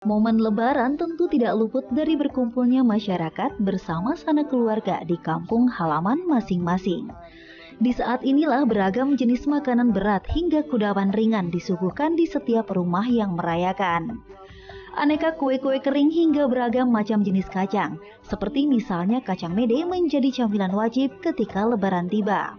Momen Lebaran tentu tidak luput dari berkumpulnya masyarakat bersama sanak keluarga di kampung halaman masing-masing. Di saat inilah beragam jenis makanan berat hingga kudapan ringan disuguhkan di setiap rumah yang merayakan. Aneka kue-kue kering hingga beragam macam jenis kacang, seperti misalnya kacang mede menjadi camilan wajib ketika Lebaran tiba.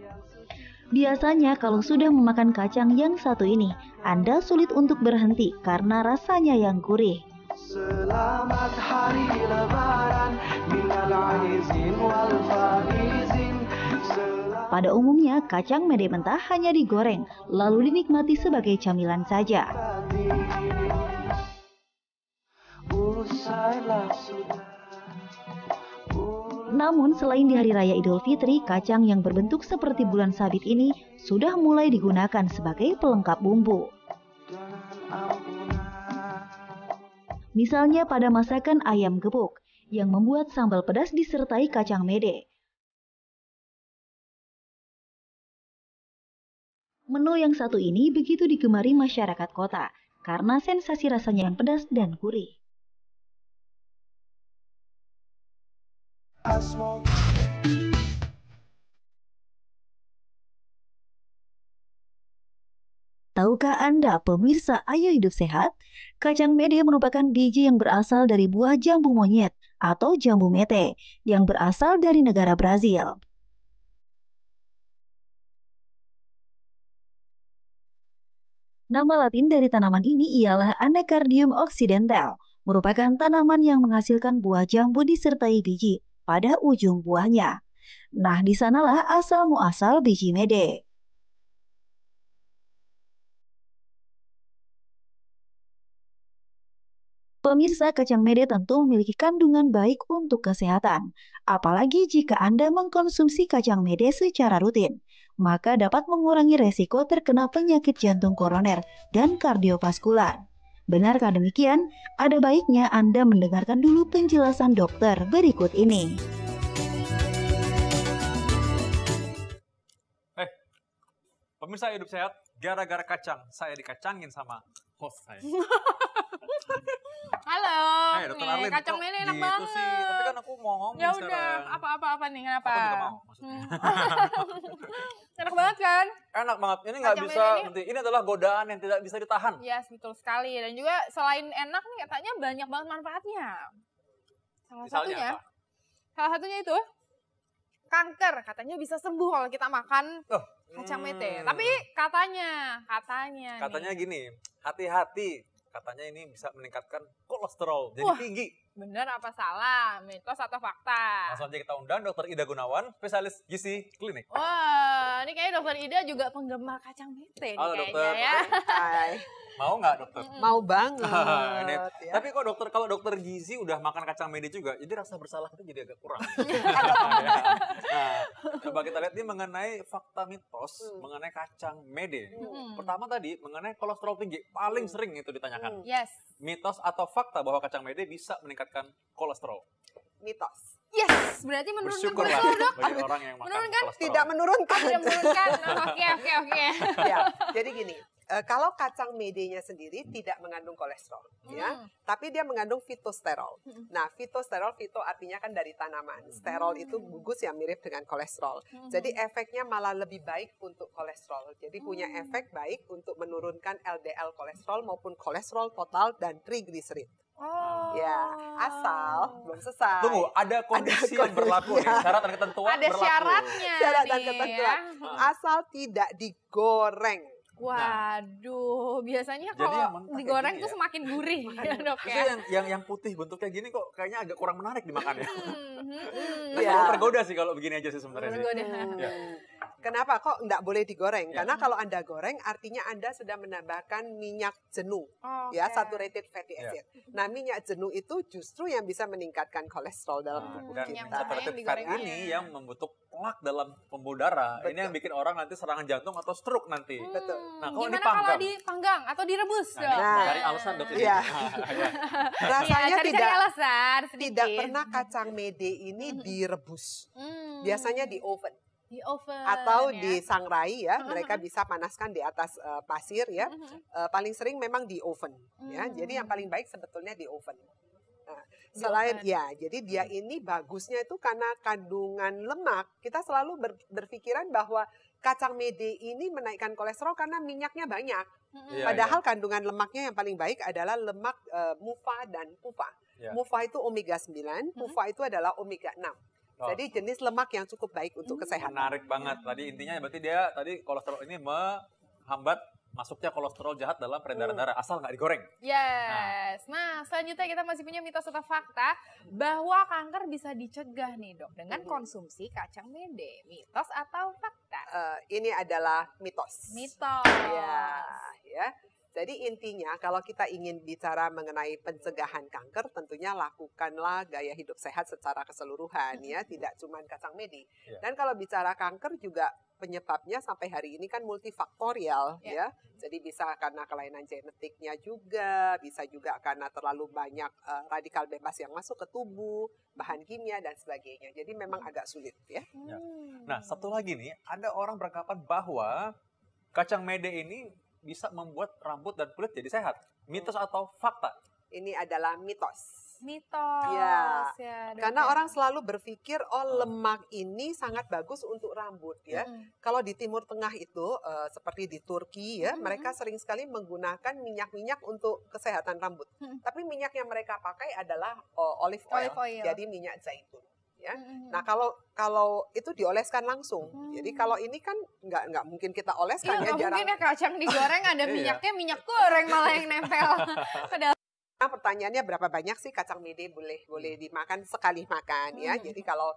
Biasanya kalau sudah memakan kacang yang satu ini, Anda sulit untuk berhenti karena rasanya yang gurih. Selamat Hari Lebaran, minal aizin wal faizin. Pada umumnya, kacang mede mentah hanya digoreng, lalu dinikmati sebagai camilan saja. Namun, selain di Hari Raya Idul Fitri, kacang yang berbentuk seperti bulan sabit ini sudah mulai digunakan sebagai pelengkap bumbu. Misalnya pada masakan ayam gepuk, yang membuat sambal pedas disertai kacang mede. Menu yang satu ini begitu digemari masyarakat kota, karena sensasi rasanya yang pedas dan gurih. Tahukah Anda, pemirsa Ayo Hidup Sehat? Kacang mede merupakan biji yang berasal dari buah jambu monyet atau jambu mete yang berasal dari negara Brazil. Nama latin dari tanaman ini ialah Anacardium occidental, merupakan tanaman yang menghasilkan buah jambu disertai biji pada ujung buahnya. Nah, di sanalah asal-muasal biji mede. Pemirsa, kacang mede tentu memiliki kandungan baik untuk kesehatan. Apalagi jika Anda mengkonsumsi kacang mede secara rutin, maka dapat mengurangi resiko terkena penyakit jantung koroner dan kardiovaskular. Benarkah demikian? Ada baiknya Anda mendengarkan dulu penjelasan dokter berikut ini. Pemirsa Hidup Sehat, gara-gara kacang, saya dikacangin sama host saya. Halo, Dokter Arlin, kacang mede enak gitu banget. Sih. Tapi kan aku mau ngomong ya sekarang. udah, apa nih, kenapa? Aku juga mau, maksudnya. Enak banget kan? Enak banget, ini nggak bisa, ini adalah godaan yang tidak bisa ditahan. Yes, betul sekali. Dan juga selain enak nih katanya banyak banget manfaatnya. Salah satunya itu, kanker. Katanya bisa sembuh kalau kita makan kacang mete. Tapi katanya gini, hati-hati. Katanya ini bisa meningkatkan kolesterol, jadi tinggi. Bener apa salah? Mitos atau fakta? Langsung aja kita undang Dr. Ida Gunawan, spesialis gizi klinik. Wah, ini kayaknya Dr. Ida juga penggemar kacang mete nih. Halo, kayaknya dokter. Ya. Hai. Mau nggak dokter? Mau banget. Ya. Tapi kok dokter, kalau dokter gizi udah makan kacang mede juga, jadi rasa bersalah kita jadi agak kurang. Nah, coba kita lihat ini mengenai fakta mitos mengenai kacang mede. Pertama tadi mengenai kolesterol tinggi, paling sering itu ditanyakan. Yes. Mitos atau fakta bahwa kacang mede bisa meningkatkan kolesterol? Mitos. Yes, berarti menurunkan Bersyukurlah kolesterol, Dok. bagi orang yang makan kolesterol. Tidak menurunkan. Tidak menurunkan. Oke. Ya, jadi gini. Kalau kacang medenya sendiri tidak mengandung kolesterol, ya, tapi dia mengandung fitosterol. Nah, fitosterol, fito artinya kan dari tanaman. Sterol itu gugus yang mirip dengan kolesterol. Jadi efeknya malah lebih baik untuk kolesterol. Jadi punya efek baik untuk menurunkan LDL kolesterol maupun kolesterol total dan trigliserid. Ya, asal belum selesai. Tunggu, ada kondisi yang berlaku nih, syarat dan ketentuan ada berlaku. Syaratnya Syarat dan nih, ketentuan. Asal tidak digoreng. Waduh, biasanya kalau digoreng tuh semakin gurih ya, Dok ya. Yang putih bentuknya gini kok kayaknya agak kurang menarik dimakan ya. Ya. Tergoda sih kalau begini aja sih sebenarnya. Tergoda. Kenapa kok enggak boleh digoreng? Karena kalau Anda goreng artinya Anda sudah menambahkan minyak jenuh, ya, saturated fatty acid. Nah, minyak jenuh itu justru yang bisa meningkatkan kolesterol dalam tubuh kita. Saturated fat ini yang membentuk plak dalam pembuluh darah. Betul. Ini yang bikin orang nanti serangan jantung atau stroke nanti. Betul. Nah, kalau gimana kalau dipanggang atau direbus? Cari alasan dok ini. Iya. Rasanya alasan tidak pernah kacang mede ini direbus. Biasanya di oven. Di oven atau ya. disangrai ya, mereka bisa panaskan di atas pasir ya. Paling sering memang di oven ya. Jadi yang paling baik sebetulnya di oven. Nah, selain oven. ya, jadi dia ini bagusnya itu karena kandungan lemak. Kita selalu berpikiran bahwa kacang mede ini menaikkan kolesterol karena minyaknya banyak. Iya, Padahal kandungan lemaknya yang paling baik adalah lemak mufa dan pufa. Iya. Mufa itu omega 9, pufa itu adalah omega 6. Oh. Jadi jenis lemak yang cukup baik untuk kesehatan. Menarik banget. Tadi intinya berarti dia tadi kolesterol ini menghambat masuknya kolesterol jahat dalam peredaran darah asal nggak digoreng. Yes. Nah, selanjutnya kita masih punya mitos atau fakta bahwa kanker bisa dicegah nih, Dok, dengan konsumsi kacang mede. Mitos atau fakta? Ini adalah mitos. Mitos. Ya. Jadi intinya kalau kita ingin bicara mengenai pencegahan kanker, tentunya lakukanlah gaya hidup sehat secara keseluruhan ya, tidak cuma kacang mede. Ya. Dan kalau bicara kanker juga penyebabnya sampai hari ini kan multifaktorial ya. Jadi bisa karena kelainan genetiknya juga, bisa juga karena terlalu banyak radikal bebas yang masuk ke tubuh, bahan kimia dan sebagainya. Jadi memang agak sulit ya. Ya. Nah, satu lagi nih, ada orang beranggapan bahwa kacang mede ini bisa membuat rambut dan kulit jadi sehat. Mitos atau fakta? Ini adalah mitos. Mitos. Ya. Dok, Karena ya. orang selalu berpikir, lemak ini sangat bagus untuk rambut ya. Kalau di Timur Tengah itu, seperti di Turki ya, mereka sering sekali menggunakan minyak-minyak untuk kesehatan rambut. Tapi minyak yang mereka pakai adalah olive oil, jadi minyak zaitun. Ya. Nah kalau itu dioleskan langsung, jadi kalau ini kan nggak mungkin kita oleskan Iya, ya, nggak jarang. mungkin ya kacang digoreng ada minyaknya, minyak goreng malah yang nempel ke dalam. Nah, pertanyaannya berapa banyak sih kacang mede boleh dimakan sekali makan ya. Jadi kalau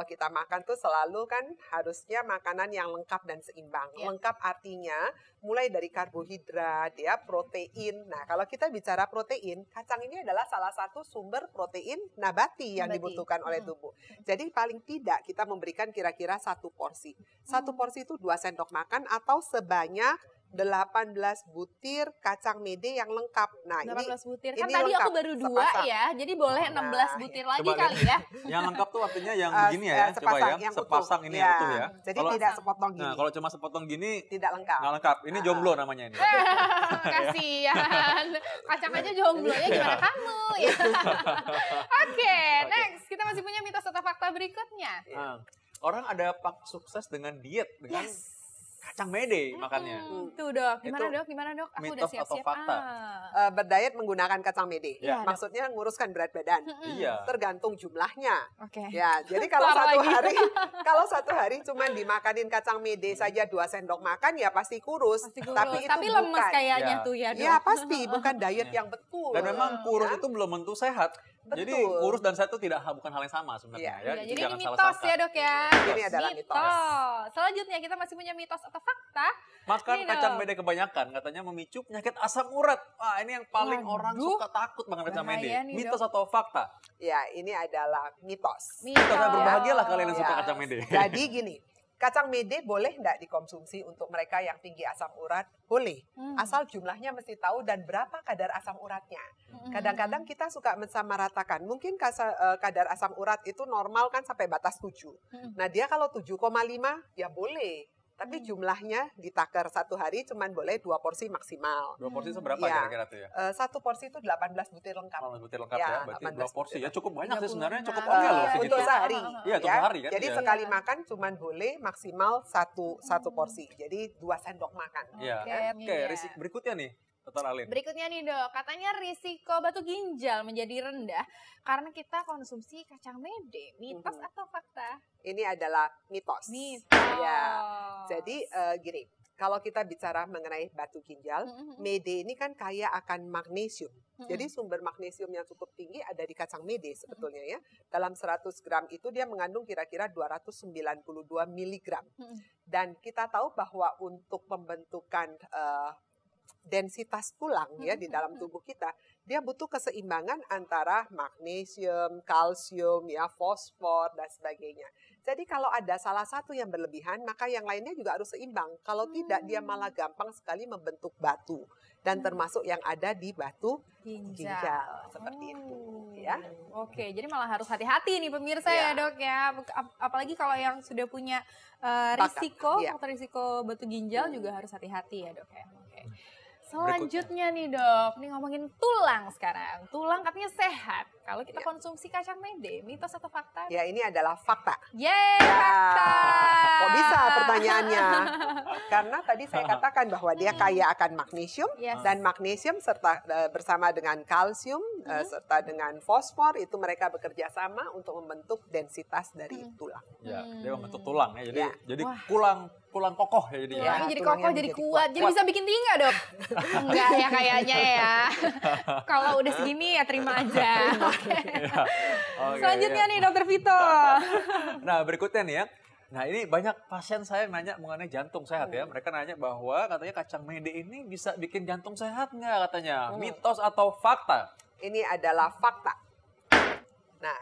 kita makan tuh selalu kan harusnya makanan yang lengkap dan seimbang. Lengkap artinya mulai dari karbohidrat ya, protein. Nah, kalau kita bicara protein, kacang ini adalah salah satu sumber protein nabati yang dibutuhkan oleh tubuh. Jadi paling tidak kita memberikan kira-kira 1 porsi. 1 porsi itu 2 sendok makan atau sebanyak 18 butir kacang mede yang lengkap. Nah, 18 butir. Kan ini tadi lengkap, aku baru 2 sepasang. ya. Jadi boleh 16 butir lagi Coba kali ya. Yang lengkap tuh artinya yang begini ya, coba ya. yang Sepasang utuh. ini yang utuh ya. Jadi Kalau- tidak sepotong gini. Nah, kalau cuma sepotong gini Tidak lengkap. nggak lengkap. Ini jomblo namanya ini. Kasihan. Kacang aja jomblonya gimana kamu ya. Oke, next. Kita masih punya mitos atau fakta berikutnya. Nah, orang ada sukses dengan diet dengan kacang mede makannya. Tuh, Dok. Itu Gimana, Dok? Aku udah mitos atau siap-siap. fakta? Berdiet menggunakan kacang mede. Ya. Maksudnya nguruskan berat badan. Iya. Tergantung jumlahnya. Oke. Ya, jadi kalau Kelar satu lagi. hari cuma dimakanin kacang mede saja 2 sendok makan ya pasti kurus. Pasti kurus. Tapi itu lemes bukan. kayaknya Ya. tuh ya, Dok. Ya pasti bukan diet yang betul. Dan memang kurus Ya. itu belum tentu sehat. Jadi Betul. kurus dan sehat itu bukan hal yang sama sebenarnya. Iya, Ya, jadi jangan ini salah mitos sangka. ya, Dok ya. Ini adalah mitos. Selanjutnya kita masih punya mitos atau fakta. Makan Ini, kacang Dok. mede kebanyakan katanya memicu penyakit asam urat. Wah, ini yang paling Waduh. orang suka takut makan kacang mede. Bahaya nih, Mitos Dok. atau fakta? Ya, ini adalah mitos. Kita berbahagialah kalian yang suka Ya. kacang mede. Jadi gini, kacang mede boleh enggak dikonsumsi untuk mereka yang tinggi asam urat? Boleh. Asal jumlahnya mesti tahu dan berapa kadar asam uratnya. Kadang-kadang kita suka mensamaratakan. Mungkin kadar asam urat itu normal kan sampai batas 7. Nah, dia kalau 7,5 ya boleh. Tapi jumlahnya ditakar 1 hari cuman boleh 2 porsi maksimal. 2 porsi seberapa Ya. kira-kira tuh ya? 1 porsi itu 18 butir lengkap. 18 butir lengkap Ya, ya, berarti 18 2 porsi butir. ya cukup banyak sih 36. sebenarnya, cukup Iya, oke loh iya, segitu. untuk sehari. Iya, untuk sehari kan. Jadi ya. sekali makan cuman boleh maksimal satu porsi. Jadi 2 sendok makan. Iya. Oke, Oke, iya. risiko berikutnya nih, Dr. Alin. Berikutnya nih, Dok, katanya risiko batu ginjal menjadi rendah karena kita konsumsi kacang mede. Mitos atau fakta? Ini adalah mitos. Mitos. Ya. Jadi gini, kalau kita bicara mengenai batu ginjal, mede ini kan kaya akan magnesium. Jadi sumber magnesium yang cukup tinggi ada di kacang mede sebetulnya ya. Dalam 100 gram itu dia mengandung kira-kira 292 miligram. Dan kita tahu bahwa untuk pembentukan densitas tulang ya di dalam tubuh kita, dia butuh keseimbangan antara magnesium, kalsium, ya, fosfor dan sebagainya. Jadi kalau ada salah satu yang berlebihan, maka yang lainnya juga harus seimbang. Kalau tidak, dia malah gampang sekali membentuk batu dan termasuk yang ada di batu ginjal seperti itu, ya. Oke, jadi malah harus hati-hati nih pemirsa ya Dok ya. Apalagi kalau yang sudah punya risiko, faktor risiko batu ginjal juga harus hati-hati ya Dok ya. Oke. Selanjutnya nih Dok, nih ngomongin tulang sekarang. Tulang katanya sehat kalau kita konsumsi kacang mede, mitos atau fakta? Ya, ini adalah fakta. Fakta. Kok bisa pertanyaannya? Karena tadi saya katakan bahwa dia kaya akan magnesium dan magnesium serta bersama dengan kalsium serta dengan fosfor itu mereka bekerja sama untuk membentuk densitas dari tulang. Ya, dia membentuk tulang ya. Jadi tulang kokoh ya jadinya. Tulangnya jadi kokoh, jadi kuat. Jadi bisa bikin tinggi nggak Dok? Enggak ya kayaknya ya. Kalau udah segini ya terima aja. Selanjutnya nih Dokter Vito. Nah berikutnya nih ya. Nah ini banyak pasien saya nanya mengenai jantung sehat ya. Mereka nanya bahwa katanya kacang mede ini bisa bikin jantung sehat nggak katanya. Mitos atau fakta? Ini adalah fakta. Nah,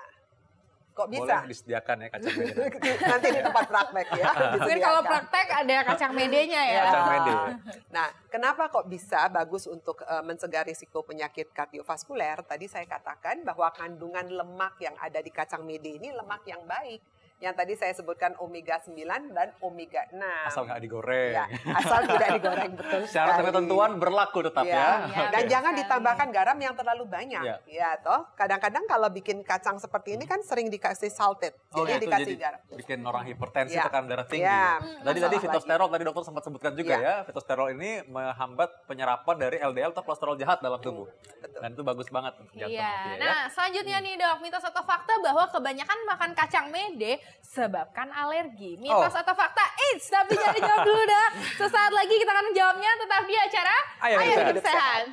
kok bisa? Boleh disediakan ya kacang mede. Nanti di tempat praktek ya. Mungkin kalau praktek ada kacang medenya ya. Kacang mede. Nah, kenapa kok bisa bagus untuk mencegah risiko penyakit kardiovaskuler? Tadi saya katakan bahwa kandungan lemak yang ada di kacang mede ini lemak yang baik. Yang tadi saya sebutkan omega 9 dan omega 6. Asal nggak digoreng. Ya, asal tidak digoreng, betul Syarat dan sekali. ketentuan berlaku tetap ya. Dan jangan ditambahkan garam yang terlalu banyak. Ya toh, kadang-kadang kalau bikin kacang seperti ini kan sering dikasih salted. Jadi dikasih garam. Bikin orang hipertensi, tekanan darah tinggi. Tadi fitosterol tadi dokter sempat sebutkan juga ya. Fitosterol ini menghambat penyerapan dari LDL atau kolesterol jahat dalam tubuh. Dan itu bagus banget untuk jantung. Nah, selanjutnya nih Dok, mitos atau fakta bahwa kebanyakan makan kacang mede sebabkan alergi. Mitos atau fakta? Tapi jangan dijawab dulu dah. Sesaat lagi kita akan menjawabnya tetap di acara Ayo Hidup Sehat.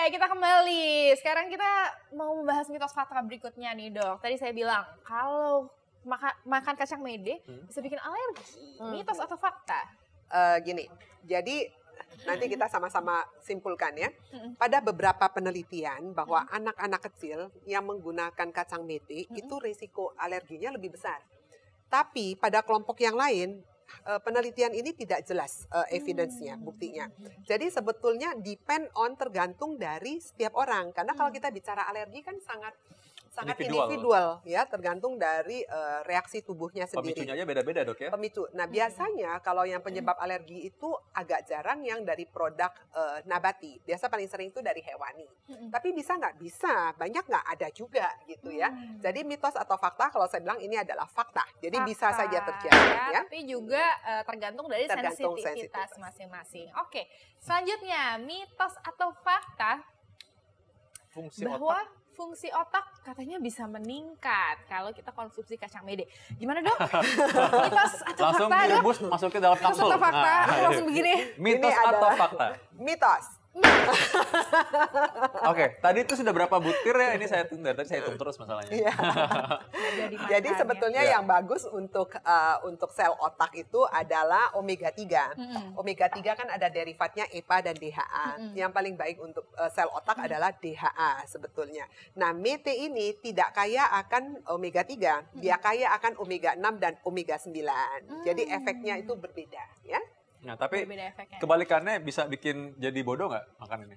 Kita kembali. Sekarang kita mau membahas mitos fakta berikutnya nih Dok. Tadi saya bilang kalau makan kacang mede bisa bikin alergi. Mitos atau fakta? Gini, jadi nanti kita sama-sama simpulkan ya. Pada beberapa penelitian bahwa anak-anak kecil yang menggunakan kacang mede itu risiko alerginya lebih besar. Tapi pada kelompok yang lain penelitian ini tidak jelas evidence-nya, buktinya. Jadi sebetulnya depend on tergantung dari setiap orang. Karena kalau kita bicara alergi kan sangat individual ya, tergantung dari reaksi tubuhnya sendiri. Pemicunya aja beda-beda Dok ya? Pemicu. Nah biasanya kalau yang penyebab alergi itu agak jarang yang dari produk nabati. Biasa paling sering itu dari hewani. Tapi bisa nggak? Bisa. Banyak nggak? Ada juga gitu ya. Jadi mitos atau fakta kalau saya bilang ini adalah fakta. Jadi fakta, bisa saja terjadi ya. Tapi juga tergantung dari sensitivitas masing-masing. Oke. Selanjutnya mitos atau fakta fungsi bahwa otak. Fungsi otak katanya bisa meningkat kalau kita konsumsi kacang mede. Gimana Dok? Mitos atau langsung fakta Dok? Langsung direbus masukin dalam kapsul. Mitos atau fakta? Langsung begini. Mitos atau fakta? Mitos. Oke, tadi itu sudah berapa butir ya? Ini saya tadi saya hitung terus masalahnya. Jadi sebetulnya yang bagus untuk sel otak itu adalah omega 3. Omega 3 kan ada derivatnya EPA dan DHA. Yang paling baik untuk sel otak adalah DHA sebetulnya. Nah, mete ini tidak kaya akan omega 3. Dia kaya akan omega 6 dan omega 9. Jadi efeknya itu berbeda ya. Nah, tapi Berbeda efeknya. kebalikannya bisa bikin jadi bodoh nggak makan ini?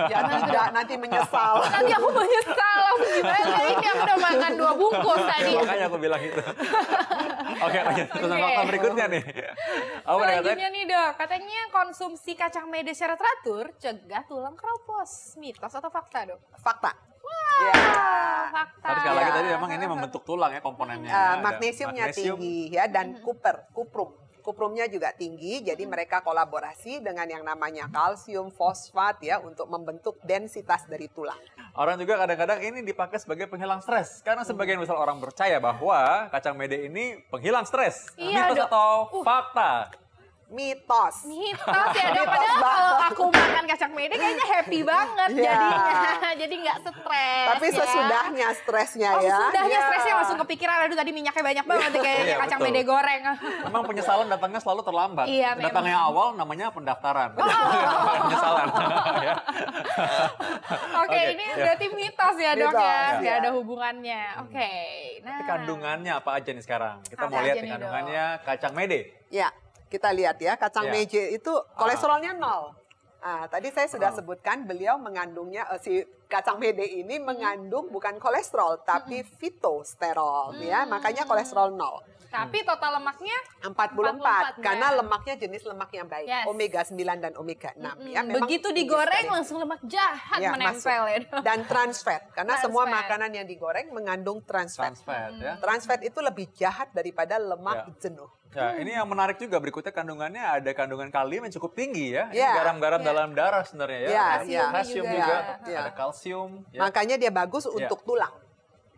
Jangan nanti menyesal. Nanti aku menyesal, aku gimana ini aku udah makan 2 bungkus tadi. Makanya aku bilang itu. Oke, lanjut. Terus fakta berikutnya nih. Apa nih katanya? Selanjutnya nih dok, katanya konsumsi kacang mede secara teratur cegah tulang keropos. Mitos atau fakta dok? Fakta. Fakta. Tapi sekali lagi tadi memang ini membentuk tulang ya komponennya. Ada Magnesiumnya magnesium. tinggi ya, dan kuprum. Kuprumnya juga tinggi, jadi mereka kolaborasi dengan yang namanya kalsium, fosfat ya untuk membentuk densitas dari tulang. Orang juga kadang-kadang ini dipakai sebagai penghilang stres. Karena sebagian besar orang percaya bahwa kacang mede ini penghilang stres. Iya, Mitos Dok. atau fakta? Mitos. Mitos ya dok, padahal kalau aku makan kacang mede kayaknya happy banget Iya. jadinya. Jadi nggak stres. Tapi ya. sesudahnya stresnya Oh, ya. sesudahnya Ya. stresnya langsung kepikiran, aduh tadi minyaknya banyak banget kayak Iya, kacang betul. mede goreng. Memang penyesalan datangnya selalu terlambat. Iya, memang. Datangnya awal namanya pendaftaran. Penyesalan. Ya. Oke, ini berarti mitos ya dok Mitos, ya, nggak ya. ada hubungannya. Oke, nah. Tapi kandungannya apa aja nih sekarang? Kita Apa mau lihat aja nih nih, kandungannya kacang mede. Ya, kita lihat ya, kacang Ya. mede itu kolesterolnya 0. Tadi saya sudah sebutkan beliau mengandungnya, si kacang mede ini mengandung bukan kolesterol, tapi fitosterol ya, makanya kolesterol 0. Tapi total lemaknya 44, 44 karena gram. lemaknya jenis lemak yang baik, Yes. omega 9 dan omega 6 ya. Memang begitu tinggi digoreng sekali. langsung lemak jahat Ya, menempel ya. Dok. Dan trans fat, karena Trans semua fat. makanan yang digoreng mengandung trans fat. Trans fat ya. Trans fat itu lebih jahat daripada lemak jenuh. Ya, ini yang menarik juga berikutnya kandungannya ada kandungan kalium yang cukup tinggi ya. Ini Ya. garam-garam dalam darah sebenarnya ya. Ya, Ada ya. Kalsium juga. juga, Ya. ada kalsium. Ya. Makanya dia bagus Ya. untuk tulang.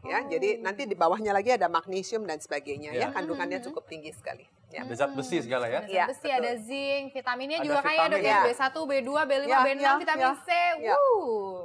Ya, jadi nanti di bawahnya lagi ada magnesium dan sebagainya ya, Ya. kandungannya cukup tinggi sekali. Ya. Ada zat besi segala ya. Ada Iya, besi, betul. ada zinc, vitaminnya Ada juga kayak dok vitamin. ya, Ya. B1, B2, B5, Ya, B6, ya, vitamin ya. C. Ya.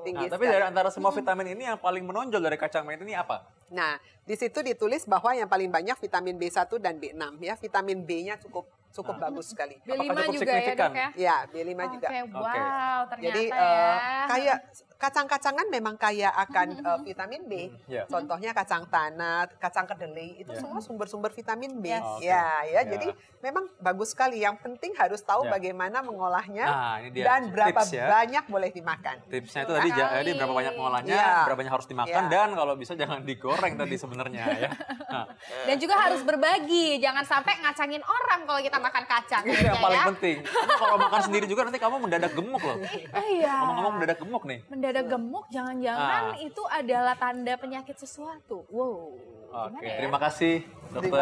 Tinggi. Nah, tapi dari antara semua vitamin ini yang paling menonjol dari kacang mede ini apa? Nah, di situ ditulis bahwa yang paling banyak vitamin B1 dan B6 ya. Vitamin B-nya cukup bagus sekali. B5 Apakah cukup juga ya signifikan? dok ya. Ya, B5 juga. Oke, wow, ternyata Jadi ya. kayak kacang-kacangan memang kaya akan vitamin B. Ya. Contohnya kacang tanah, kacang kedelai itu semua sumber-sumber vitamin B. Yes. Oke. Ya, Ya. jadi memang bagus sekali. Yang penting harus tahu Ya. bagaimana mengolahnya Nah, ini dia. dan berapa Tips ya. banyak boleh dimakan. Tipsnya itu tadi jadi berapa banyak mengolahnya, Iya. berapa banyak harus dimakan, Iya. dan kalau bisa jangan digoreng tadi sebenarnya ya. Nah, Dan juga harus berbagi, jangan sampai ngacangin orang kalau kita makan kacang. itu yang ya, paling ya. penting. Karena kalau makan sendiri juga nanti kamu mendadak gemuk loh. Iya. Ngomong-ngomong mendadak gemuk nih. Mendadak gemuk, jangan-jangan Ah. itu adalah tanda penyakit sesuatu. Wow. Oke, Gimana ya? terima kasih Terima Dokter